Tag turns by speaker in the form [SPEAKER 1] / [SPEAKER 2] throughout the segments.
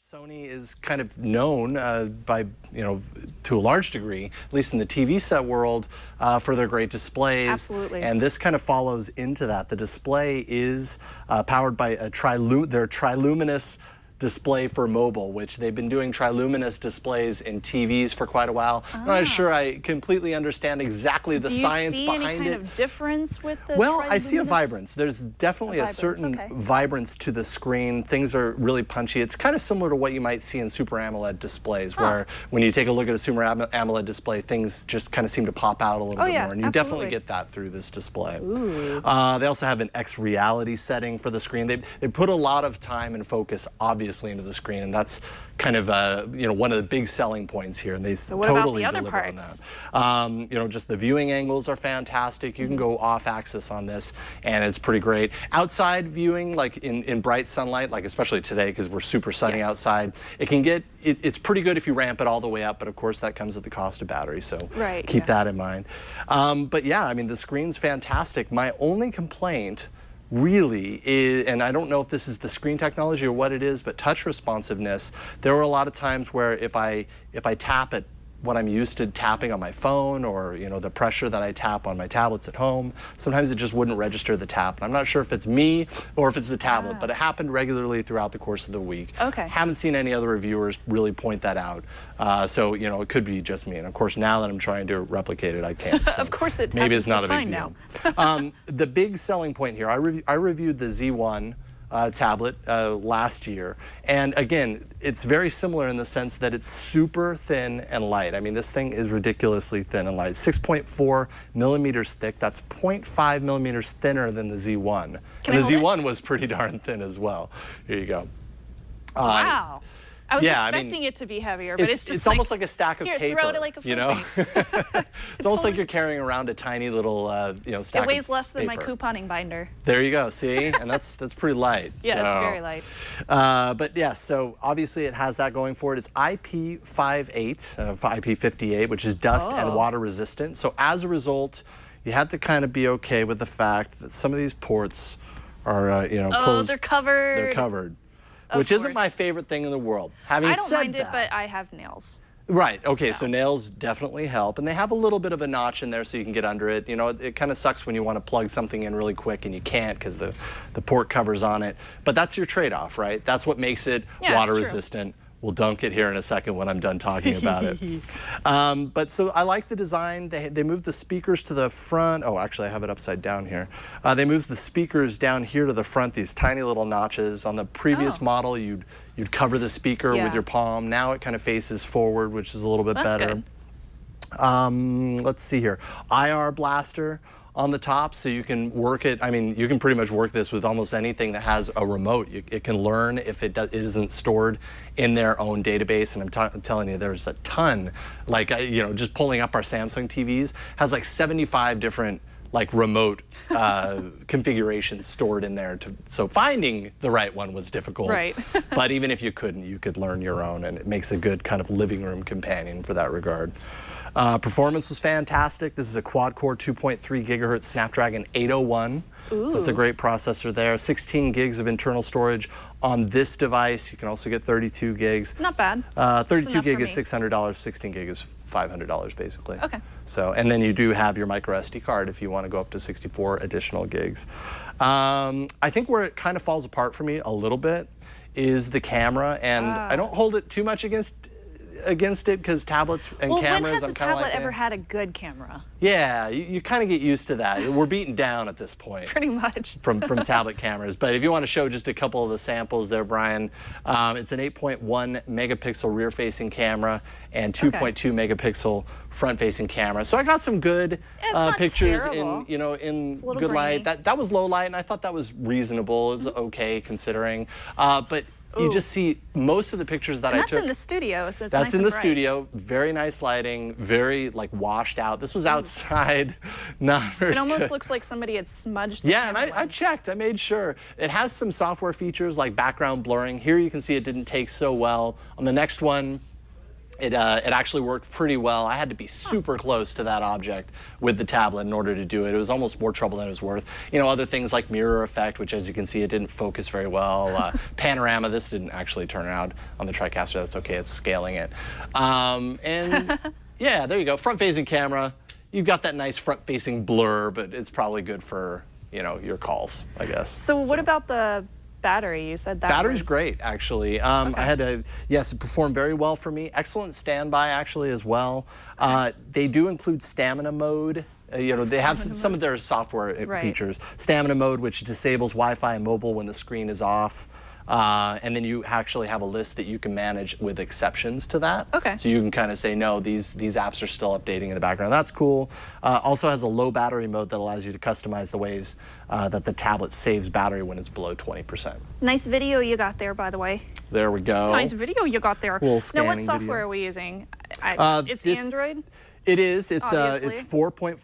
[SPEAKER 1] Sony is kind of known by, to a large degree, at least in the TV set world, for their great displays.
[SPEAKER 2] Absolutely.
[SPEAKER 1] And this kind of follows into that. The display is powered by their triluminous display for mobile, which they've been doing triluminous displays in TVs for quite a while. I'm not sure I completely understand exactly the science behind it.
[SPEAKER 2] Do you see any kind of difference with the
[SPEAKER 1] Well, I see a vibrance. There's definitely a certain
[SPEAKER 2] okay.
[SPEAKER 1] vibrance to the screen. Things are really punchy. It's kind of similar to what you might see in Super AMOLED displays, where when you take a look at a Super AMOLED display, things just kind of seem to pop out a little bit more. And you definitely get that through this display. They also have an X reality setting for the screen. They put a lot of time and focus, obviously, into the screen, and that's kind of one of the big selling points here, and they totally deliver on that. Just the viewing angles are fantastic. You can go off axis on this, and it's pretty great. Outside viewing, like in bright sunlight, like especially today because we're super sunny outside, it's pretty good if you ramp it all the way up, but of course that comes at the cost of battery, so keep that in mind. But yeah, I mean, the screen's fantastic. My only complaint really is, and I don't know if this is the screen technology or what it is, but touch responsiveness. There were a lot of times where if I tap at what I'm used to tapping on my phone, or the pressure that I tap on my tablets at home, sometimes it just wouldn't register the tap. And I'm not sure if it's me or if it's the tablet, but it happened regularly throughout the course of the week. Haven't seen any other reviewers really point that out. So it could be just me. And of course, now that I'm trying to replicate it, I can't. So
[SPEAKER 2] of course,
[SPEAKER 1] maybe it's not a big
[SPEAKER 2] deal.
[SPEAKER 1] The big selling point here, I reviewed the Z1 tablet last year, and again, it's very similar in the sense that it's super thin and light. I mean, this thing is ridiculously thin and light. 6.4 millimeters thick. That's 0.5 millimeters thinner than the Z1. And the Z1 was pretty darn thin as well. Here you go.
[SPEAKER 2] Wow. I was expecting it to be heavier, but it's just
[SPEAKER 1] it's almost like a stack of paper.
[SPEAKER 2] Throw it like a frisbee.
[SPEAKER 1] It's almost like you're carrying around a tiny little stack.
[SPEAKER 2] It weighs less than
[SPEAKER 1] paper.
[SPEAKER 2] my couponing binder.
[SPEAKER 1] There you go. See, and that's pretty light.
[SPEAKER 2] Yeah, it's very light.
[SPEAKER 1] But yeah, so obviously it has that going for it. It's IP58, IP58, which is dust and water resistant. So as a result, you have to kind of be okay with the fact that some of these ports are closed.
[SPEAKER 2] They're covered.
[SPEAKER 1] They're covered. Which isn't my favorite thing in the world. Having said that,
[SPEAKER 2] I don't mind it, but I have nails.
[SPEAKER 1] Right, okay, so nails definitely help, and they have a little bit of a notch in there so you can get under it. It kind of sucks when you want to plug something in really quick and you can't because the port cover's on it. But that's your trade-off, right? That's what makes it water resistant. We'll dunk it here in a second when I'm done talking about it. But so I like the design. They moved the speakers to the front. Oh, actually, I have it upside down here. They moved the speakers down here to the front, these tiny little notches. On the previous model, you'd cover the speaker with your palm. Now it kind of faces forward, which is a little bit better. Good. Let's see here. IR blaster on the top, so you can work it. I mean, you can pretty much work this with almost anything that has a remote. It can learn if it isn't stored in their own database, and I'm telling you, there's a ton. Like, just pulling up our Samsung TVs has like 75 different remote configurations stored in there. So finding the right one was difficult.
[SPEAKER 2] Right.
[SPEAKER 1] But even if you couldn't, you could learn your own, and it makes a good kind of living room companion for that regard. Performance was fantastic. This is a quad-core 2.3 gigahertz Snapdragon 801. So that's a great processor there. 16 gigs of internal storage on this device. You can also get 32 gigs.
[SPEAKER 2] Not bad.
[SPEAKER 1] 32 gig is $600. 16 gig is $500 basically.
[SPEAKER 2] Okay.
[SPEAKER 1] So, and then you do have your micro SD card if you want to go up to 64 additional gigs. I think where it kind of falls apart for me a little bit is the camera, and I don't hold it too much against it because tablets and cameras,
[SPEAKER 2] when has
[SPEAKER 1] I'm
[SPEAKER 2] a
[SPEAKER 1] kind of
[SPEAKER 2] tablet ever had a good camera?
[SPEAKER 1] Yeah, you kind of get used to that. We're beaten down at this point.
[SPEAKER 2] Pretty much.
[SPEAKER 1] From tablet cameras. But if you want to show just a couple of the samples there, Brian, it's an 8.1 megapixel rear-facing camera and 2.2 megapixel front-facing camera. So I got some good pictures in good light. That was low light, and I thought that was reasonable. It was okay considering. But you just see most of the pictures that I took.
[SPEAKER 2] That's in the studio, so it's
[SPEAKER 1] That's
[SPEAKER 2] nice
[SPEAKER 1] in
[SPEAKER 2] and
[SPEAKER 1] the
[SPEAKER 2] bright.
[SPEAKER 1] studio. Very nice lighting, very washed out. This was outside, not very
[SPEAKER 2] It almost
[SPEAKER 1] good.
[SPEAKER 2] looks like somebody had smudged the
[SPEAKER 1] and
[SPEAKER 2] camera
[SPEAKER 1] I checked, I made sure. It has some software features like background blurring. Here you can see it didn't take so well. On the next one, It actually worked pretty well. I had to be super close to that object with the tablet in order to do it. It was almost more trouble than it was worth. You know, other things like mirror effect, which as you can see, it didn't focus very well. Panorama, this didn't actually turn around on the TriCaster. That's okay, it's scaling it. And yeah, there you go, front-facing camera. You've got that nice front-facing blur, but it's probably good for, you know, your calls, I guess.
[SPEAKER 2] So what about the battery? You said that
[SPEAKER 1] battery's great, actually. I had yes, it performed very well for me. Excellent standby, actually, as well. They do include stamina mode. You know, they have some of their software features. Stamina mode, which disables Wi-Fi and mobile when the screen is off. And then you actually have a list that you can manage with exceptions to that.
[SPEAKER 2] Okay.
[SPEAKER 1] So you can kind of say, no, these apps are still updating in the background. That's cool. Also has a low battery mode that allows you to customize the ways that the tablet saves battery when it's below 20%.
[SPEAKER 2] Nice video you got there, by the way.
[SPEAKER 1] There we go.
[SPEAKER 2] Nice video you got there.
[SPEAKER 1] Now,
[SPEAKER 2] what software are we using? It's Android?
[SPEAKER 1] It is. It's 4.4.2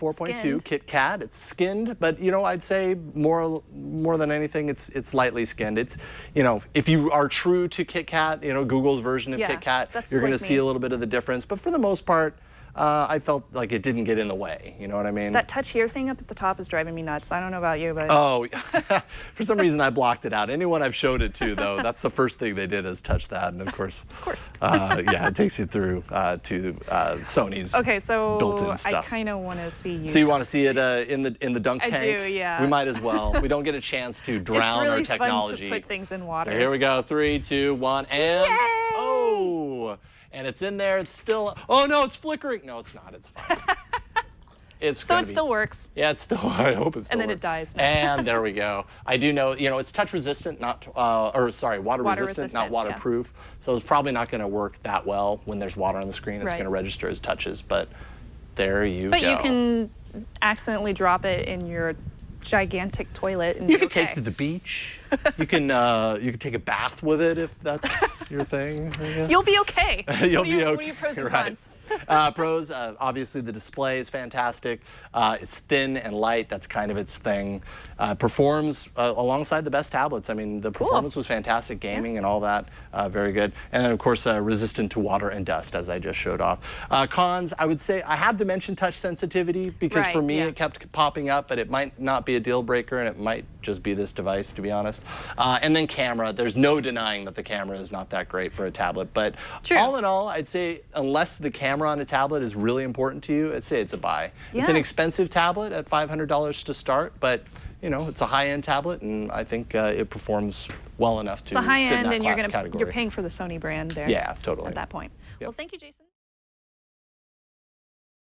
[SPEAKER 1] KitKat. It's skinned, but you know, I'd say more than anything, it's lightly skinned. It's, you know, if you are true to KitKat, you know, Google's version of KitKat, you're going to see a little bit of the difference. But for the most part, I felt like it didn't get in the way. You know what I mean?
[SPEAKER 2] That touch here thing up at the top is driving me nuts. I don't know about you, but
[SPEAKER 1] oh, for some reason I blocked it out. Anyone I've showed it to, though, that's the first thing they did is touch that, and of course, yeah, it takes you through to Sony's built-in stuff.
[SPEAKER 2] I kind of want to see you.
[SPEAKER 1] So you want to see it in the dunk tank?
[SPEAKER 2] I do, yeah.
[SPEAKER 1] We might as well. We don't get a chance to drown our technology.
[SPEAKER 2] It's really fun to put things in water.
[SPEAKER 1] So here we go. 3, 2, 1, and
[SPEAKER 2] yay!
[SPEAKER 1] Oh. And it's in there, it's still, oh no, it's flickering. No, it's not, it's fine.
[SPEAKER 2] So it still works.
[SPEAKER 1] Yeah, it's still, I hope it still
[SPEAKER 2] And then
[SPEAKER 1] works.
[SPEAKER 2] it dies.
[SPEAKER 1] And there we go. I do know, you know, it's touch resistant, not, water resistant, not waterproof. Yeah. So it's probably not gonna work that well when there's water on the screen. It's gonna register as touches, but there you go.
[SPEAKER 2] But you can accidentally drop it in your gigantic toilet and
[SPEAKER 1] you can take it to the beach. You can take a bath with it if that's your thing.
[SPEAKER 2] You'll be okay.
[SPEAKER 1] You'll be okay.
[SPEAKER 2] What are your pros and cons?
[SPEAKER 1] Pros, obviously the display is fantastic. It's thin and light. That's kind of its thing. Performs alongside the best tablets. I mean, the performance was fantastic. Gaming and all that, very good. And then of course, resistant to water and dust, as I just showed off. Cons, I would say I have to mention touch sensitivity because for me it kept popping up, but it might not be a deal breaker, and it might just be this device, to be honest. And then camera, there's no denying that the camera is not that great for a tablet, but all in all, I'd say unless the camera on a tablet is really important to you, I'd say it's a buy. It's an expensive tablet at $500 to start, but you know, it's a high-end tablet, and I think it performs well enough to sit in that category.
[SPEAKER 2] You're paying for the Sony brand there.
[SPEAKER 1] Yeah, totally.
[SPEAKER 2] At that point. Well, thank you, Jason.